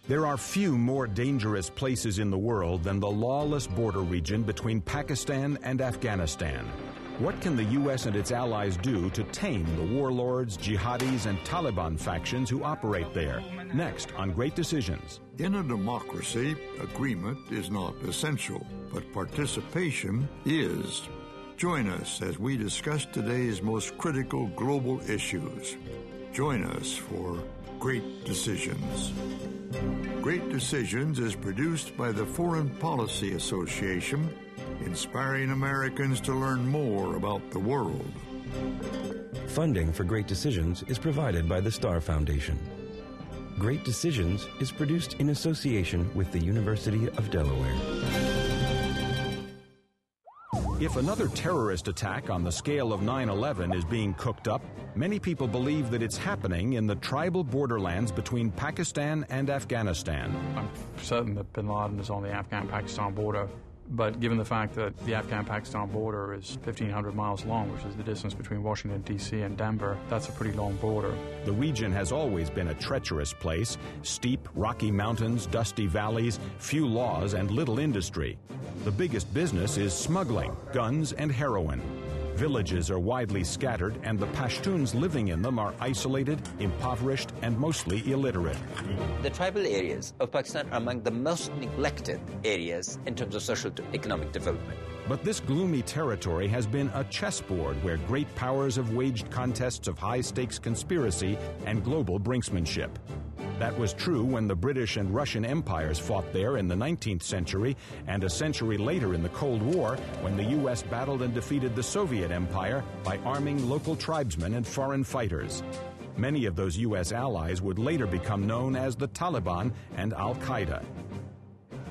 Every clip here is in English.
There are few more dangerous places in the world than the lawless border region between Pakistan and Afghanistan. What can the U.S. and its allies do to tame the warlords, jihadis, and Taliban factions who operate there? Next on Great Decisions. In a democracy, agreement is not essential, but participation is. Join us as we discuss today's most critical global issues. Join us for Great Decisions. Great Decisions is produced by the Foreign Policy Association, inspiring Americans to learn more about the world. Funding for Great Decisions is provided by the Star Foundation. Great Decisions is produced in association with the University of Delaware. If another terrorist attack on the scale of 9/11 is being cooked up, many people believe that it's happening in the tribal borderlands between Pakistan and Afghanistan. I'm certain that bin Laden is on the Afghan-Pakistan border, but given the fact that the Afghan-Pakistan border is 1,500 miles long, which is the distance between Washington, D.C. and Denver, that's a pretty long border. The region has always been a treacherous place: steep, rocky mountains, dusty valleys, few laws, and little industry. The biggest business is smuggling, guns, and heroin. Villages are widely scattered, and the Pashtuns living in them are isolated, impoverished, and mostly illiterate. The tribal areas of Pakistan are among the most neglected areas in terms of social to economic development. But this gloomy territory has been a chessboard where great powers have waged contests of high-stakes conspiracy and global brinksmanship. That was true when the British and Russian empires fought there in the 19th century, and a century later in the Cold War, when the U.S. battled and defeated the Soviet Empire by arming local tribesmen and foreign fighters. Many of those U.S. allies would later become known as the Taliban and Al-Qaeda.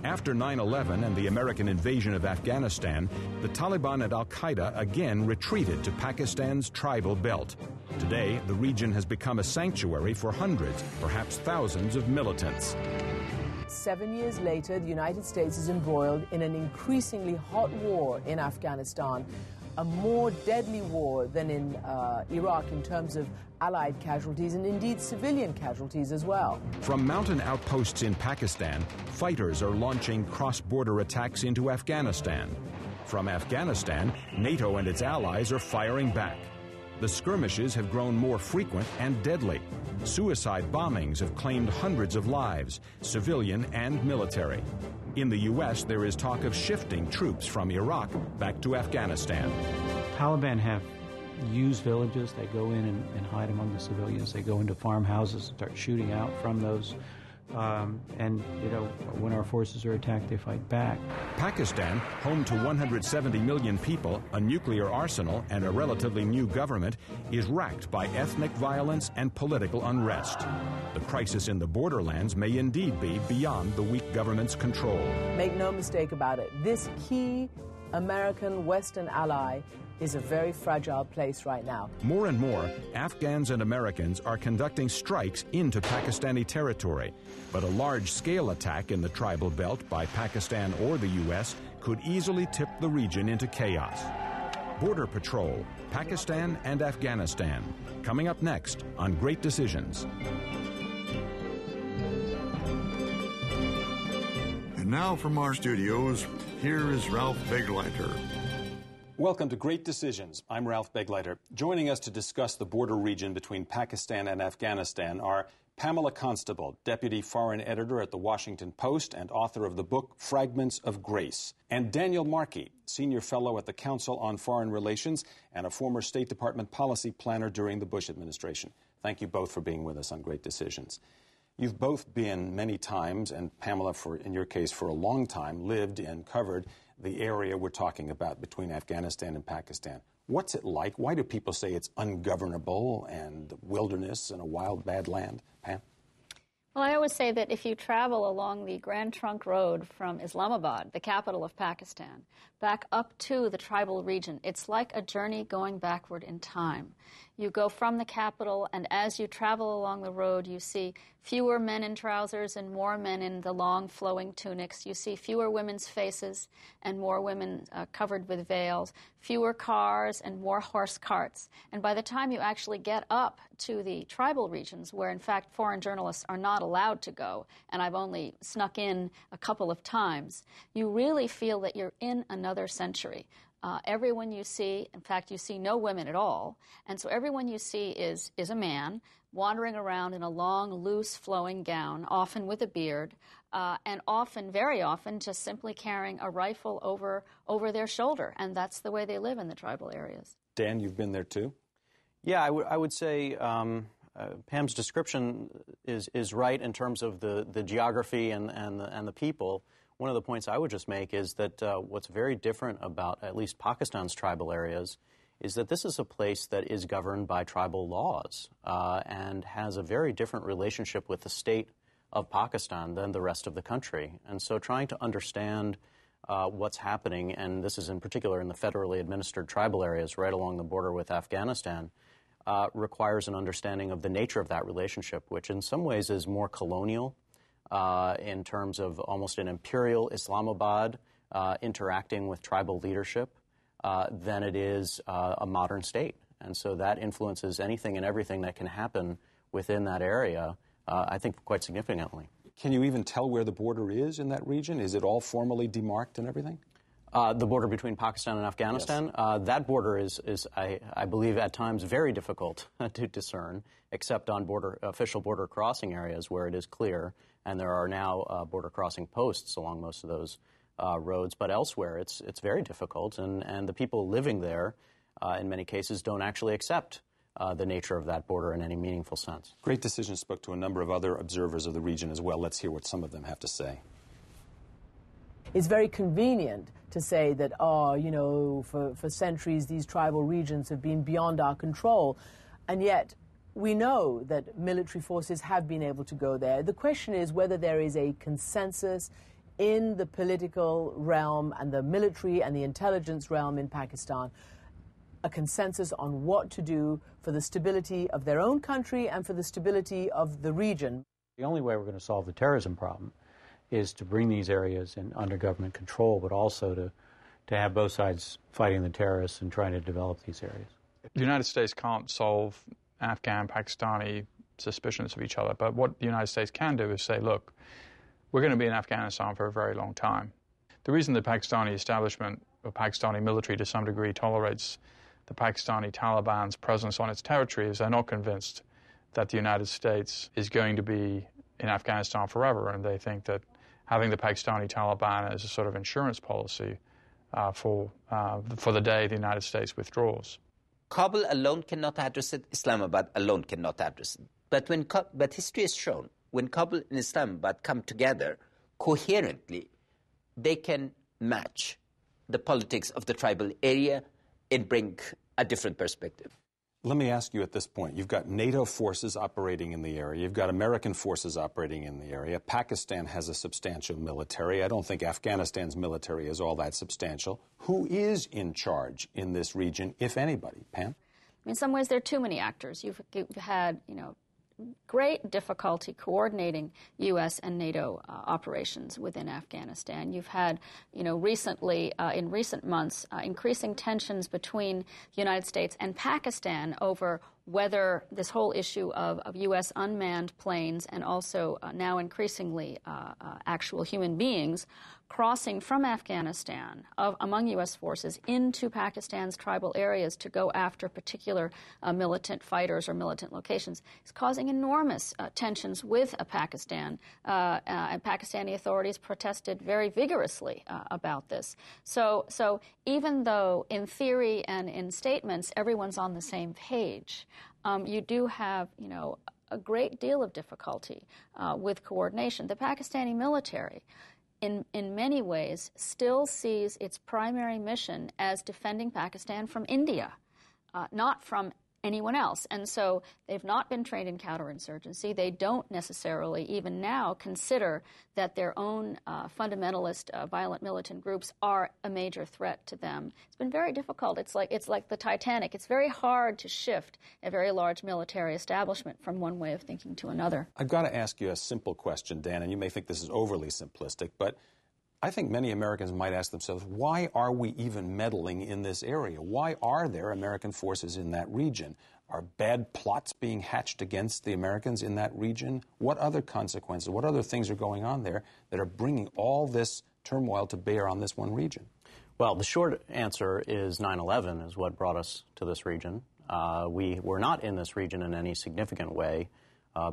After 9/11 and the American invasion of Afghanistan, the Taliban and Al-Qaeda again retreated to Pakistan's tribal belt. Today, the region has become a sanctuary for hundreds, perhaps thousands of militants. 7 years later, the United States is embroiled in an increasingly hot war in Afghanistan, a more deadly war than in Iraq in terms of Allied casualties and indeed civilian casualties as well. From mountain outposts in Pakistan, fighters are launching cross-border attacks into Afghanistan. From Afghanistan, NATO and its allies are firing back. The skirmishes have grown more frequent and deadly. Suicide bombings have claimed hundreds of lives, civilian and military. In the U.S., there is talk of shifting troops from Iraq back to Afghanistan. Taliban have used villages. They go in and hide among the civilians. They go into farmhouses and start shooting out from those. And, you know, when our forces are attacked, they fight back. Pakistan, home to 170 million people, a nuclear arsenal, and a relatively new government, is racked by ethnic violence and political unrest. The crisis in the borderlands may indeed be beyond the weak government's control. Make no mistake about it, this key American Western ally is a very fragile place right now. More and more, Afghans and Americans are conducting strikes into Pakistani territory. But a large-scale attack in the tribal belt by Pakistan or the U.S. could easily tip the region into chaos. Border Patrol, Pakistan and Afghanistan. Coming up next on Great Decisions. And now from our studios, here is Ralph Begleiter. Welcome to Great Decisions. I'm Ralph Begleiter. Joining us to discuss the border region between Pakistan and Afghanistan are Pamela Constable, Deputy Foreign Editor at The Washington Post and author of the book Fragments of Grace, and Daniel Markey, Senior Fellow at the Council on Foreign Relations and a former State Department policy planner during the Bush administration. Thank you both for being with us on Great Decisions. You've both been many times, and Pamela, in your case, for a long time, lived and covered the area we're talking about between Afghanistan and Pakistan. What's it like? Why do people say it's ungovernable and wilderness and a wild, bad land? Pam? Well, I always say that if you travel along the Grand Trunk Road from Islamabad, the capital of Pakistan, back up to the tribal region, it's like a journey going backward in time. You go from the capital, and as you travel along the road, you see fewer men in trousers and more men in the long flowing tunics. You see fewer women's faces and more women covered with veils, fewer cars and more horse carts. And by the time you actually get up to the tribal regions, where in fact foreign journalists are not allowed to go, and I've only snuck in a couple of times, you really feel that you're in another century. Everyone you see, in fact, you see no women at all, and so everyone you see is a man wandering around in a long, loose, flowing gown, often with a beard, and often, very often, just simply carrying a rifle over their shoulder, and that's the way they live in the tribal areas. Dan, you've been there too? Yeah, I would say Pam's description is right in terms of the geography and the people. One of the points I would just make is that what's very different about at least Pakistan's tribal areas is that this is a place that is governed by tribal laws and has a very different relationship with the state of Pakistan than the rest of the country. And so trying to understand what's happening, and this is in particular in the federally administered tribal areas right along the border with Afghanistan, requires an understanding of the nature of that relationship, which in some ways is more colonial in terms of almost an imperial Islamabad interacting with tribal leadership than it is a modern state. And so that influences anything and everything that can happen within that area, I think, quite significantly. Can you even tell where the border is in that region? Is it all formally demarked and everything? The border between Pakistan and Afghanistan, yes. That border is I believe, at times very difficult to discern, except on official border crossing areas where it is clear, and there are now border crossing posts along most of those roads. But elsewhere, it's very difficult, and the people living there, in many cases, don't actually accept the nature of that border in any meaningful sense. Great Decision spoke to a number of other observers of the region as well. Let's hear what some of them have to say. It's very convenient to say that, for centuries these tribal regions have been beyond our control, and yet we know that military forces have been able to go there. The question is whether there is a consensus in the political realm and the military and the intelligence realm in Pakistan, a consensus on what to do for the stability of their own country and for the stability of the region. The only way we're going to solve the terrorism problem is to bring these areas under government control, but also to have both sides fighting the terrorists and trying to develop these areas. The United States can't solve Afghan, Pakistani suspicions of each other, but what the United States can do is say, look, we're going to be in Afghanistan for a very long time. The reason the Pakistani establishment, or Pakistani military to some degree, tolerates the Pakistani Taliban's presence on its territory is they're not convinced that the United States is going to be in Afghanistan forever, and they think that having the Pakistani Taliban as a sort of insurance policy for the day the United States withdraws. Kabul alone cannot address it. Islamabad alone cannot address it. But history has shown when Kabul and Islamabad come together coherently, they can match the politics of the tribal area and bring a different perspective. Let me ask you at this point, you've got NATO forces operating in the area, you've got American forces operating in the area, Pakistan has a substantial military, I don't think Afghanistan's military is all that substantial. Who is in charge in this region, if anybody? Pam? In some ways, there are too many actors. You've had, great difficulty coordinating U.S. and NATO operations within Afghanistan. You've had, recently, in recent months, increasing tensions between the United States and Pakistan over whether this whole issue of U.S. unmanned planes and also now increasingly actual human beings crossing from Afghanistan among U.S. forces into Pakistan's tribal areas to go after particular militant fighters or militant locations is causing enormous tensions with Pakistan, and Pakistani authorities protested very vigorously about this. So even though in theory and in statements everyone's on the same page, you do have, a great deal of difficulty with coordination. The Pakistani military, in many ways, still sees its primary mission as defending Pakistan from India, not from anyone else. And so they've not been trained in counterinsurgency. They don't necessarily, even now, consider that their own fundamentalist, violent militant groups are a major threat to them. It's been very difficult. It's like the Titanic. It's very hard to shift a very large military establishment from one way of thinking to another. I've got to ask you a simple question, Dan, and you may think this is overly simplistic, but I think many Americans might ask themselves, why are we even meddling in this area? Why are there American forces in that region? Are bad plots being hatched against the Americans in that region? What other consequences, what other things are going on there that are bringing all this turmoil to bear on this one region? Well, the short answer is 9/11 is what brought us to this region. We were not in this region in any significant way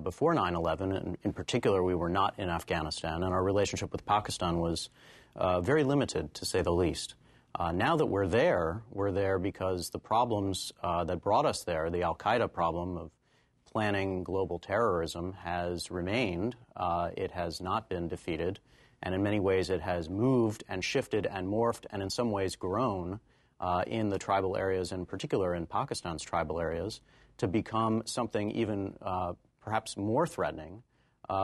before 9/11. And in particular, we were not in Afghanistan, and our relationship with Pakistan was very limited, to say the least. Now that we're there because the problems that brought us there, the al-Qaeda problem of planning global terrorism, has remained. It has not been defeated. And in many ways, it has moved and shifted and morphed and in some ways grown in the tribal areas, in particular in Pakistan's tribal areas, to become something even perhaps more threatening,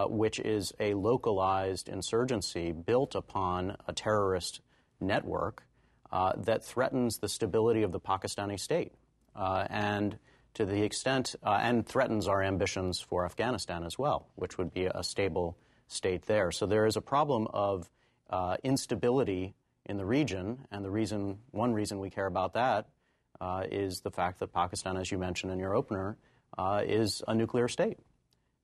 which is a localized insurgency built upon a terrorist network that threatens the stability of the Pakistani state. And to the extent, and threatens our ambitions for Afghanistan as well, which would be a stable state there. So there is a problem of instability in the region, and one reason we care about that is the fact that Pakistan, as you mentioned in your opener, is a nuclear state.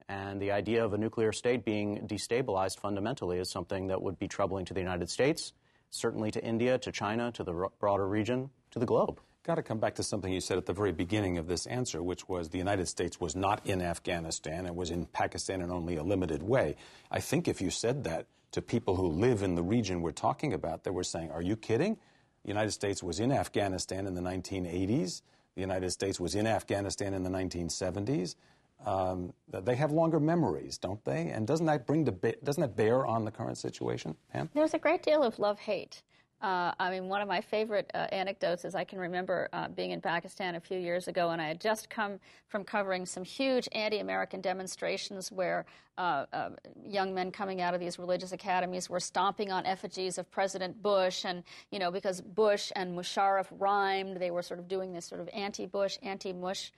And the idea of a nuclear state being destabilized fundamentally is something that would be troubling to the United States, certainly to India, to China, to the broader region, to the globe. Got to come back to something you said at the very beginning of this answer, which was the United States was not in Afghanistan and was in Pakistan in only a limited way. I think if you said that to people who live in the region we're talking about, they were saying, are you kidding? The United States was in Afghanistan in the 1980s. The United States was in Afghanistan in the 1970s. They have longer memories, don't they? And doesn't that bear on the current situation, Pam? There's a great deal of love-hate. I mean, one of my favorite anecdotes is I can remember being in Pakistan a few years ago, and I had just come from covering some huge anti-American demonstrations where young men coming out of these religious academies were stomping on effigies of President Bush, and, you know, because Bush and Musharraf rhymed, they were sort of doing this sort of anti-Bush, anti-Mush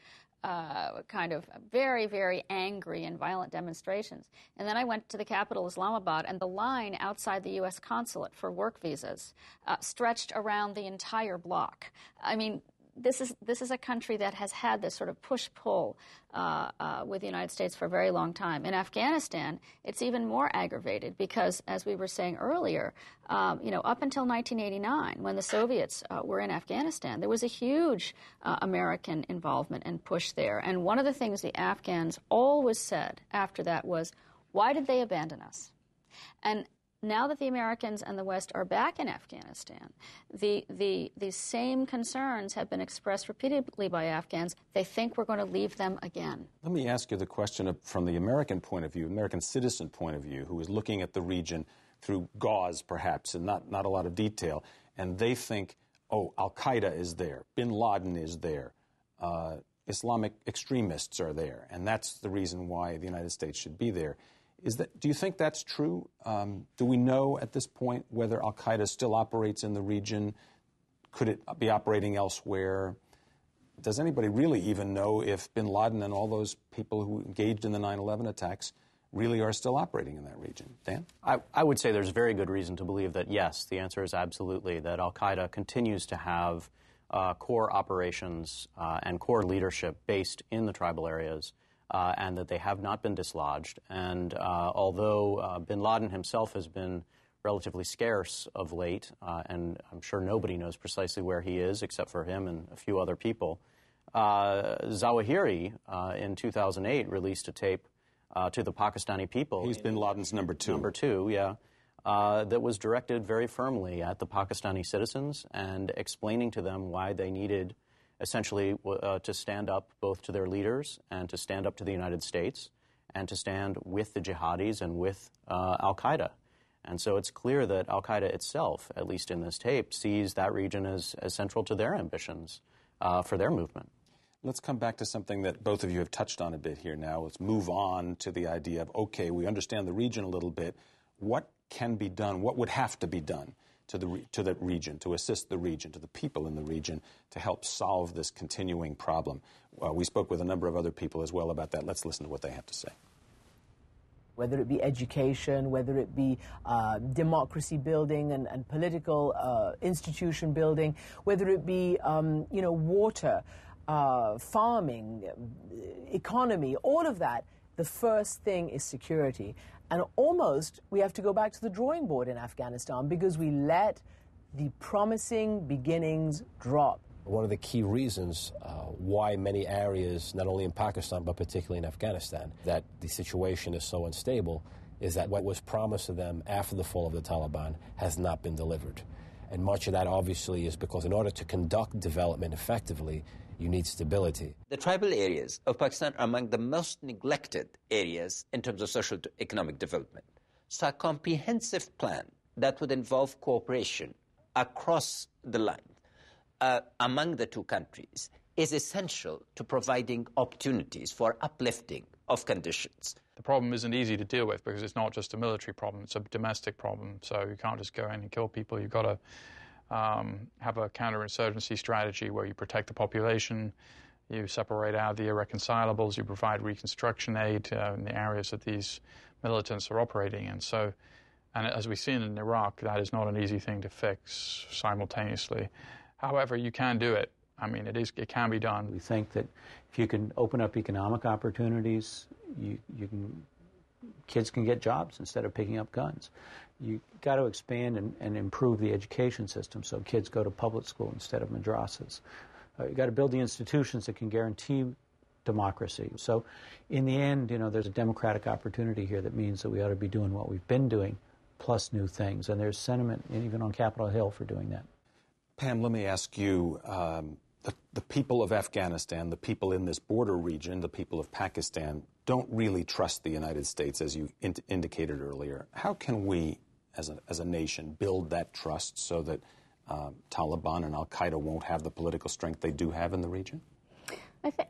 kind of very, very angry and violent demonstrations. And then I went to the capital, Islamabad, and the line outside the U.S. consulate for work visas stretched around the entire block. I mean, this is a country that has had this sort of push-pull with the United States for a very long time. In Afghanistan, it's even more aggravated because, as we were saying earlier, you know, up until 1989, when the Soviets were in Afghanistan, there was a huge American involvement and push there. And one of the things the Afghans always said after that was, why did they abandon us? And now that the Americans and the West are back in Afghanistan, the same concerns have been expressed repeatedly by Afghans. They think we're going to leave them again. Let me ask you the question from the American point of view, American citizen point of view, who is looking at the region through gauze, perhaps, and not a lot of detail, and they think, oh, al-Qaeda is there, bin Laden is there, Islamic extremists are there, and that's the reason why the United States should be there. Do you think that's true? Do we know at this point whether al-Qaeda still operates in the region? Could it be operating elsewhere? Does anybody really even know if bin Laden and all those people who engaged in the 9/11 attacks really are still operating in that region? Dan? I would say there's very good reason to believe that, yes, the answer is absolutely, that al-Qaeda continues to have core operations and core leadership based in the tribal areas. And that they have not been dislodged. And although bin Laden himself has been relatively scarce of late, and I'm sure nobody knows precisely where he is except for him and a few other people, Zawahiri in 2008 released a tape to the Pakistani people. He's bin Laden's number two. Number two, yeah. That was directed very firmly at the Pakistani citizens and explaining to them why they needed essentially to stand up both to their leaders and to stand up to the United States and to stand with the jihadis and with al-Qaeda. And so it's clear that al-Qaeda itself, at least in this tape, sees that region as central to their ambitions for their movement. Let's come back to something that both of you have touched on a bit here now. Let's move on to the idea of, okay, we understand the region a little bit. What can be done? What would have to be done to the region, to assist the region, to the people in the region, to help solve this continuing problem? We spoke with a number of other people as well about that. Let's listen to what they have to say. whether it be education, whether it be democracy building and political institution building, whether it be, water, farming, economy, all of that, the first thing is security. And almost we have to go back to the drawing board in Afghanistan because we let the promising beginnings drop. One of the key reasons why many areas, not only in Pakistan, but particularly in Afghanistan, that the situation is so unstable is that what was promised to them after the fall of the Taliban has not been delivered. And much of that obviously is because in order to conduct development effectively, you need stability. The tribal areas of Pakistan are among the most neglected areas in terms of social economic development. So a comprehensive plan that would involve cooperation across the line among the two countries is essential to providing opportunities for uplifting of conditions. The problem isn't easy to deal with because it's not just a military problem, it's a domestic problem. So you can't just go in and kill people. You've got to have a counterinsurgency strategy where you protect the population, you separate out the irreconcilables, you provide reconstruction aid in the areas that these militants are operating in. So, and as we've seen in Iraq, that is not an easy thing to fix simultaneously. However, you can do it. I mean, it can be done. We think that if you can open up economic opportunities, kids can get jobs instead of picking up guns. You got to expand and improve the education system so kids go to public school instead of madrasas. You got to build the institutions that can guarantee democracy. So in the end, there's a democratic opportunity here that means that we ought to be doing what we've been doing, plus new things. And there's sentiment, even on Capitol Hill, for doing that. Pam, let me ask you, the people of Afghanistan, the people in this border region, the people of Pakistan, don't really trust the United States, as you indicated earlier. How can we, as a nation, build that trust so that Taliban and al-Qaeda won't have the political strength they do have in the region?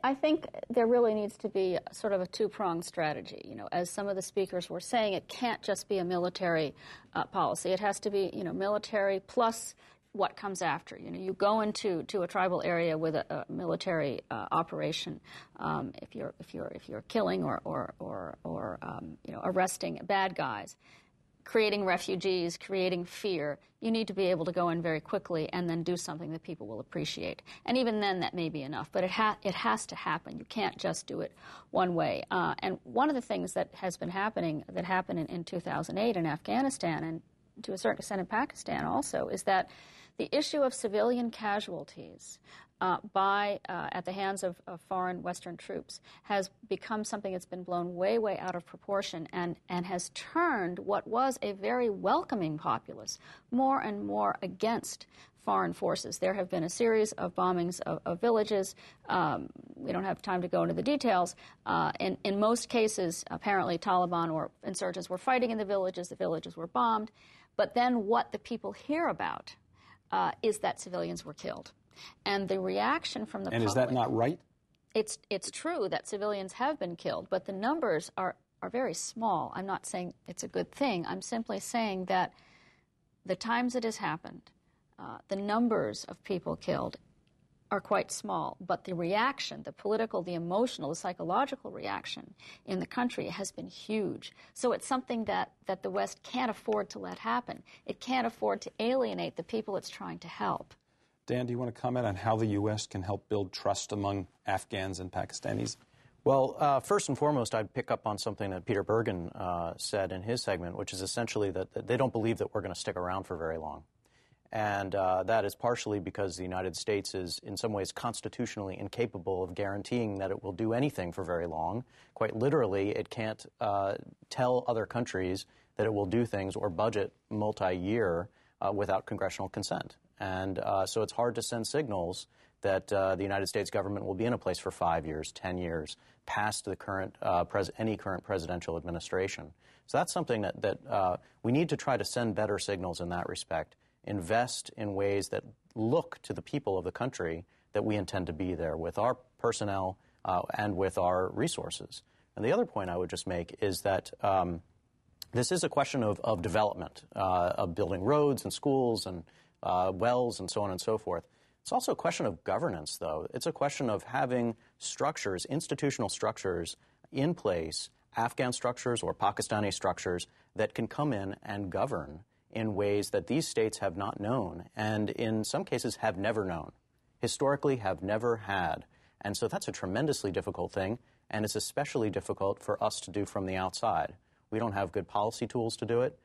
I think there really needs to be sort of a two-pronged strategy. As some of the speakers were saying, it can't just be a military policy. It has to be, military plus what comes after. You go into a tribal area with a military operation. If you're killing or arresting bad guys, creating refugees, creating fear, you need to be able to go in very quickly and then do something that people will appreciate. And even then, that may be enough. But it has to happen. You can't just do it one way. And one of the things that has been happening, that happened in 2008 in Afghanistan, and to a certain extent in Pakistan also, is that the issue of civilian casualties at the hands of foreign Western troops has become something that's been blown way, way out of proportion and has turned what was a very welcoming populace more and more against foreign forces. There have been a series of bombings of villages. We don't have time to go into the details. In most cases, apparently Taliban or insurgents were fighting in the villages were bombed. But then what the people hear about is that civilians were killed. And the reaction from the public... And is that not right? It's true that civilians have been killed, but the numbers are very small. I'm not saying it's a good thing. I'm simply saying that the times it has happened, the numbers of people killed are quite small, but the reaction, the political, the emotional, the psychological reaction in the country has been huge. So it's something that the West can't afford to let happen. It can't afford to alienate the people it's trying to help. Dan, do you want to comment on how the U.S. can help build trust among Afghans and Pakistanis? Well, first and foremost, I'd pick up on something that Peter Bergen said in his segment, which is essentially that they don't believe that we're going to stick around for very long. And that is partially because the United States is in some ways constitutionally incapable of guaranteeing that it will do anything for very long. Quite literally, it can't tell other countries that it will do things or budget multi-year without congressional consent. And so it's hard to send signals that the United States government will be in a place for 5 years, 10 years, past the current any current presidential administration. So that's something that we need to try to send better signals in that respect. Invest in ways that look to the people of the country that we intend to be there with our personnel and with our resources. And the other point I would just make is that this is a question of development, of building roads and schools and wells and so on and so forth. It's also a question of governance, though. It's a question of having structures, institutional structures in place Afghan structures or Pakistani structures that can come in and govern in ways that these states have not known and in some cases have never known, historically have never had. And so that's a tremendously difficult thing, and it's especially difficult for us to do from the outside. We don't have good policy tools to do it.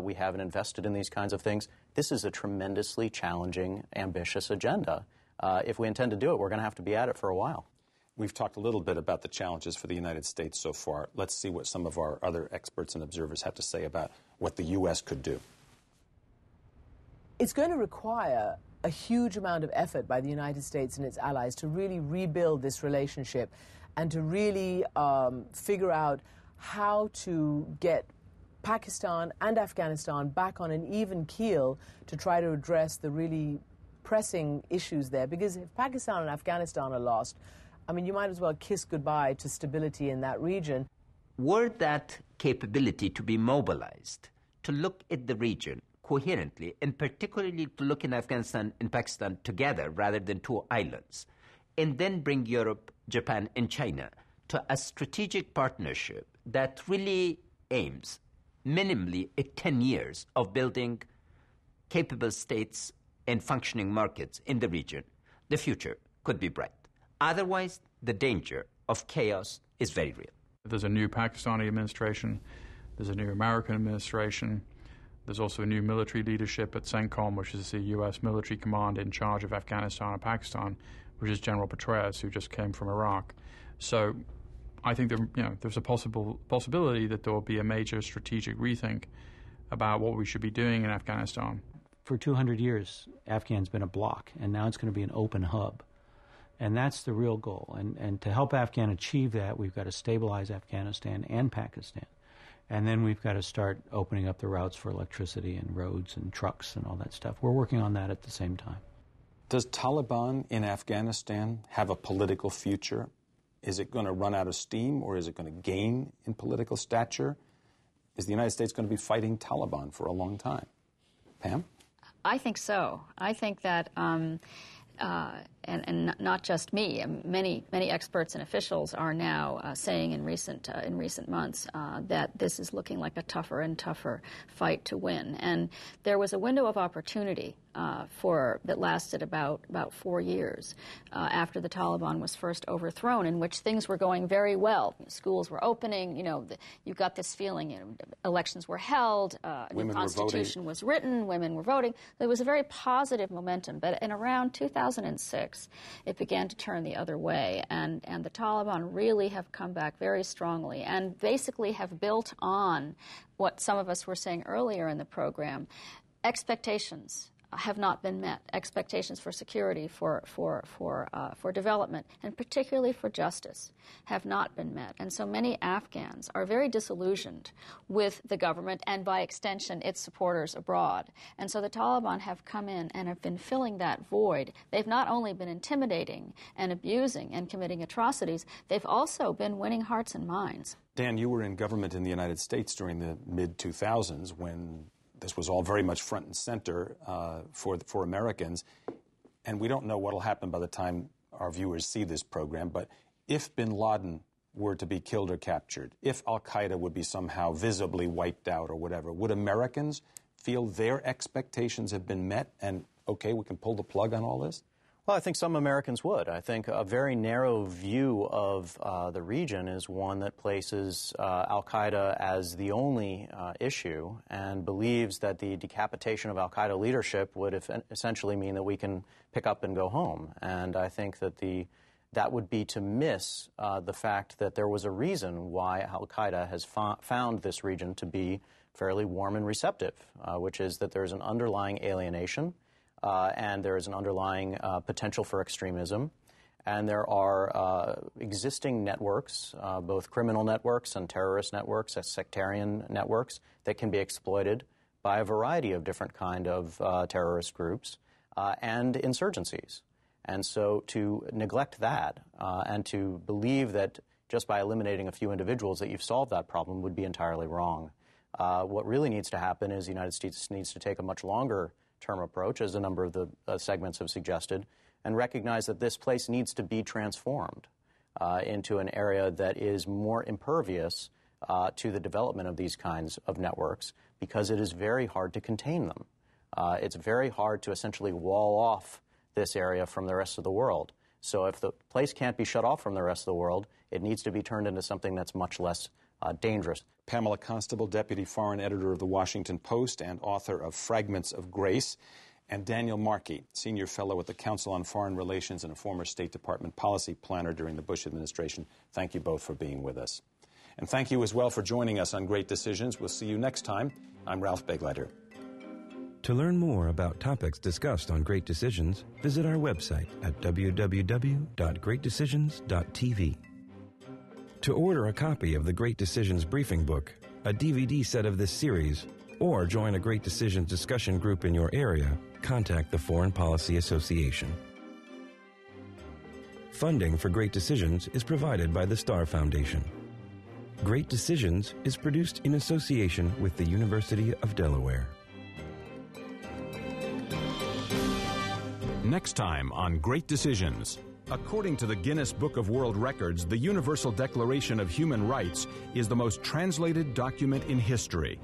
We haven't invested in these kinds of things. This is a tremendously challenging, ambitious agenda. If we intend to do it, we're going to have to be at it for a while. We've talked a little bit about the challenges for the United States so far. Let's see what some of our other experts and observers have to say about what the U.S. could do. It's going to require a huge amount of effort by the United States and its allies to really rebuild this relationship and to really figure out how to get Pakistan and Afghanistan back on an even keel to try to address the really pressing issues there. Because if Pakistan and Afghanistan are lost, I mean, you might as well kiss goodbye to stability in that region. Were that capability to be mobilized to look at the region coherently, and particularly to look in Afghanistan and Pakistan together rather than two islands, and then bring Europe, Japan, and China to a strategic partnership that really aims minimally at 10 years of building capable states and functioning markets in the region, the future could be bright. Otherwise, the danger of chaos is very real. There's a new Pakistani administration. There's a new American administration. There's also a new military leadership at CENTCOM, which is the U.S. military command in charge of Afghanistan and Pakistan, which is General Petraeus, who just came from Iraq. So I think there's a possibility that there will be a major strategic rethink about what we should be doing in Afghanistan. For 200 years, Afghan's been a bloc, and now it's going to be an open hub. And that's the real goal. And to help Afghan achieve that, we've got to stabilize Afghanistan and Pakistan. And then we've got to start opening up the routes for electricity and roads and trucks and all that stuff. We're working on that at the same time. Does Taliban in Afghanistan have a political future? Is it going to run out of steam, or is it going to gain in political stature? Is the United States going to be fighting Taliban for a long time? Pam? I think so. I think that, and not just me, many experts and officials are now saying in recent months that this is looking like a tougher and tougher fight to win. And there was a window of opportunity that lasted about 4 years after the Taliban was first overthrown, in which things were going very well. Schools were opening. You got this feeling. Elections were held. A new constitution was written. Women were voting. There was a very positive momentum. But in around 2006, it began to turn the other way, and the Taliban really have come back very strongly and basically have built on what some of us were saying earlier in the program. Expectations have not been met. Expectations for security, for development, and particularly for justice, have not been met. And so many Afghans are very disillusioned with the government and, by extension, its supporters abroad. And so the Taliban have come in and have been filling that void. They've not only been intimidating and abusing and committing atrocities, they've also been winning hearts and minds. Dan, you were in government in the United States during the mid-2000s when this was all very much front and center for Americans, and we don't know what will happen by the time our viewers see this program, but if bin Laden were to be killed or captured, if al-Qaeda would be somehow visibly wiped out or whatever, would Americans feel their expectations have been met and, okay, we can pull the plug on all this? Well, I think some Americans would. I think a very narrow view of the region is one that places al-Qaeda as the only issue and believes that the decapitation of al-Qaeda leadership would essentially mean that we can pick up and go home. And I think that that would be to miss the fact that there was a reason why al-Qaeda has found this region to be fairly warm and receptive, which is that there's an underlying alienation. And there is an underlying potential for extremism. And there are existing networks, both criminal networks and terrorist networks, sectarian networks, that can be exploited by a variety of different kind of terrorist groups and insurgencies. And so to neglect that and to believe that just by eliminating a few individuals that you've solved that problem would be entirely wrong. What really needs to happen is the United States needs to take a much longer term approach, as a number of the segments have suggested, and recognize that this place needs to be transformed into an area that is more impervious to the development of these kinds of networks because it is very hard to contain them. It's very hard to essentially wall off this area from the rest of the world. So if the place can't be shut off from the rest of the world, it needs to be turned into something that's much less dangerous. Pamela Constable, Deputy Foreign Editor of The Washington Post and author of Fragments of Grace, and Daniel Markey, Senior Fellow at the Council on Foreign Relations and a former State Department policy planner during the Bush administration. Thank you both for being with us. And thank you as well for joining us on Great Decisions. We'll see you next time. I'm Ralph Begleiter. To learn more about topics discussed on Great Decisions, visit our website at www.greatdecisions.tv. To order a copy of the Great Decisions Briefing Book, a DVD set of this series, or join a Great Decisions discussion group in your area, contact the Foreign Policy Association. Funding for Great Decisions is provided by the Star Foundation. Great Decisions is produced in association with the University of Delaware. Next time on Great Decisions. According to the Guinness Book of World Records, the Universal Declaration of Human Rights is the most translated document in history.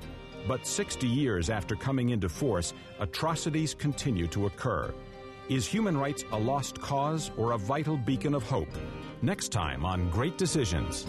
But 60 years after coming into force, atrocities continue to occur. Is human rights a lost cause or a vital beacon of hope? Next time on Great Decisions.